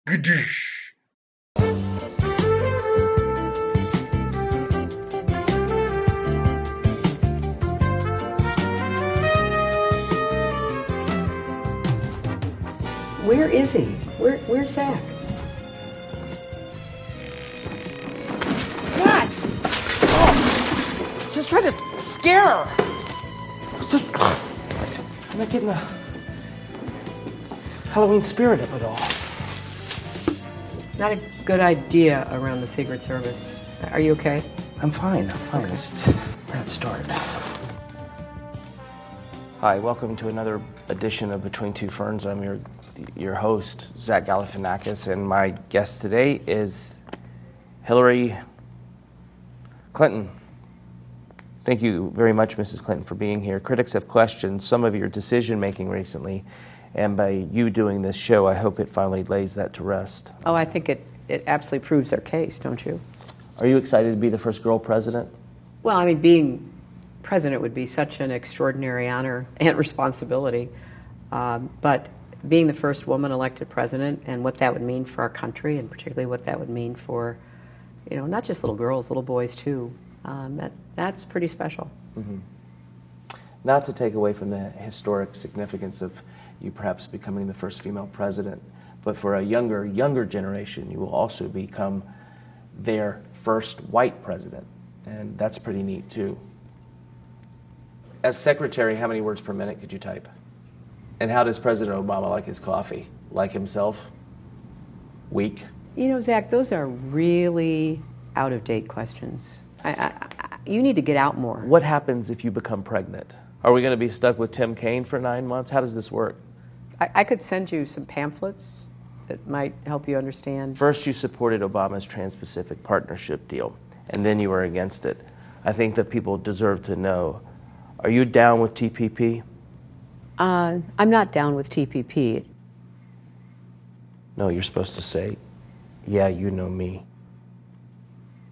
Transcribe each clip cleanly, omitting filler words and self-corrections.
Where is he? Where's Zach? God! Oh, just trying to scare her. I'm not getting the Halloween spirit of it all. Not a good idea around the Secret Service. Are you okay? I'm fine. Okay. Just bad start. Hi, welcome to another edition of Between Two Ferns. I'm your host, Zach Galifianakis, and my guest today is Hillary Clinton. Thank you very much, Mrs. Clinton, for being here. Critics have questioned some of your decision-making recently, and by you doing this show, I hope it finally lays that to rest. Oh, I think it absolutely proves their case, don't you? Are you excited to be the first girl president? Well, I mean, being president would be such an extraordinary honor and responsibility. But being the first woman elected president and what that would mean for our country, and particularly what that would mean for, not just little girls, little boys too, that's pretty special. Mm-hmm. Not to take away from the historic significance of you perhaps becoming the first female president, but for a younger generation, you will also become their first white president, and that's pretty neat too. As secretary, how many words per minute could you type? And how does President Obama like his coffee? Like himself? Weak? Zach, those are really out-of-date questions. You need to get out more. What happens if you become pregnant? Are we going to be stuck with Tim Kaine for 9 months? How does this work? I could send you some pamphlets that might help you understand. First, you supported Obama's Trans-Pacific Partnership deal, and then you were against it. I think that people deserve to know. Are you down with TPP? I'm not down with TPP. No, you're supposed to say, yeah, you know me.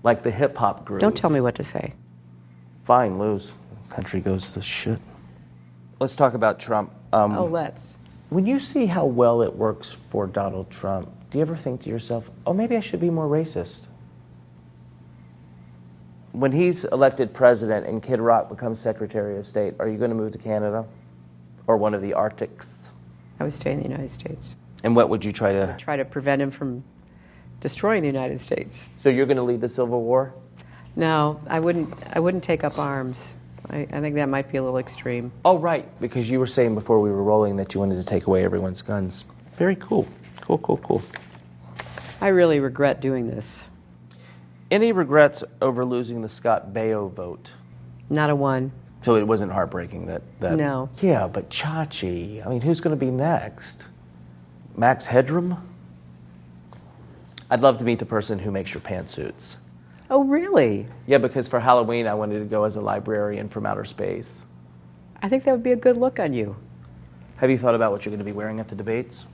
Like the hip-hop group. Don't tell me what to say. Fine, lose. Country goes to shit. Let's talk about Trump. Let's. When you see how well it works for Donald Trump, do you ever think to yourself, oh, maybe I should be more racist? When he's elected president and Kid Rock becomes Secretary of State, are you going to move to Canada or one of the Arctics? I would stay in the United States. And what would you try to... Try to prevent him from destroying the United States. So you're going to lead the Civil War? No, I wouldn't take up arms. I think that might be a little extreme. Oh, right, because you were saying before we were rolling that you wanted to take away everyone's guns. Very cool. Cool. I really regret doing this. Any regrets over losing the Scott Baio vote? Not a one. So it wasn't heartbreaking that... No. Yeah, but Chachi, I mean, who's going to be next? Max Headroom? I'd love to meet the person who makes your pantsuits. Oh, really? Yeah, because for Halloween, I wanted to go as a librarian from outer space. I think that would be a good look on you. Have you thought about what you're going to be wearing at the debates?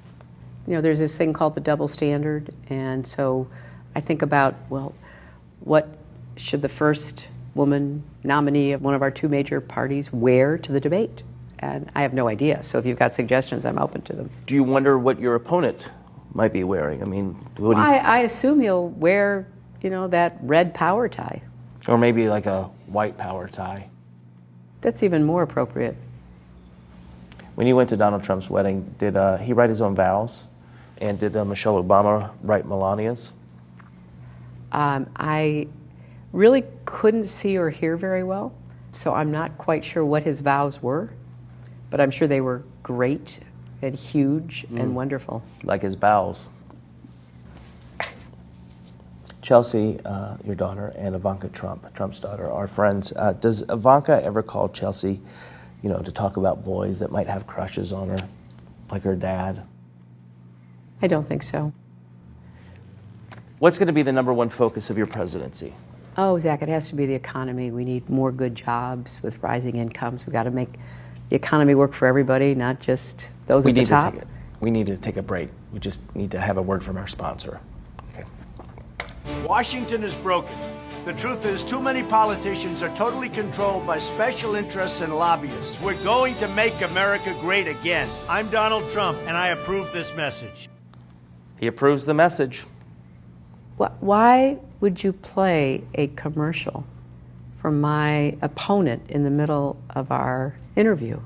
There's this thing called the double standard, and so I think about, what should the first woman nominee of one of our two major parties wear to the debate? And I have no idea, so if you've got suggestions, I'm open to them. Do you wonder what your opponent might be wearing? I mean, what do you... I assume he'll wear, that red power tie. Or maybe like a white power tie. That's even more appropriate. When you went to Donald Trump's wedding, did he write his own vows? And did Michelle Obama write Melania's? I really couldn't see or hear very well, so I'm not quite sure what his vows were, but I'm sure they were great and huge and wonderful. Like his bowels. Chelsea, your daughter, and Ivanka Trump, Trump's daughter, are friends. Does Ivanka ever call Chelsea, to talk about boys that might have crushes on her, like her dad? I don't think so. What's going to be the number one focus of your presidency? Oh, Zach, it has to be the economy. We need more good jobs with rising incomes. We've got to make the economy work for everybody, not just those at the top. We need to take a break. We just need to have a word from our sponsor. Okay. Washington is broken. The truth is, too many politicians are totally controlled by special interests and lobbyists. We're going to make America great again. I'm Donald Trump, and I approve this message. He approves the message. Why would you play a commercial for my opponent in the middle of our interview?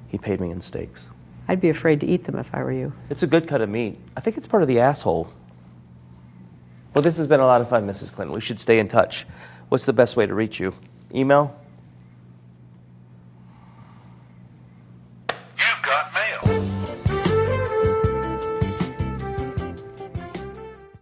He paid me in steaks. I'd be afraid to eat them if I were you. It's a good cut of meat. I think it's part of the asshole. Well, this has been a lot of fun, Mrs. Clinton. We should stay in touch. What's the best way to reach you? Email? You've got mail.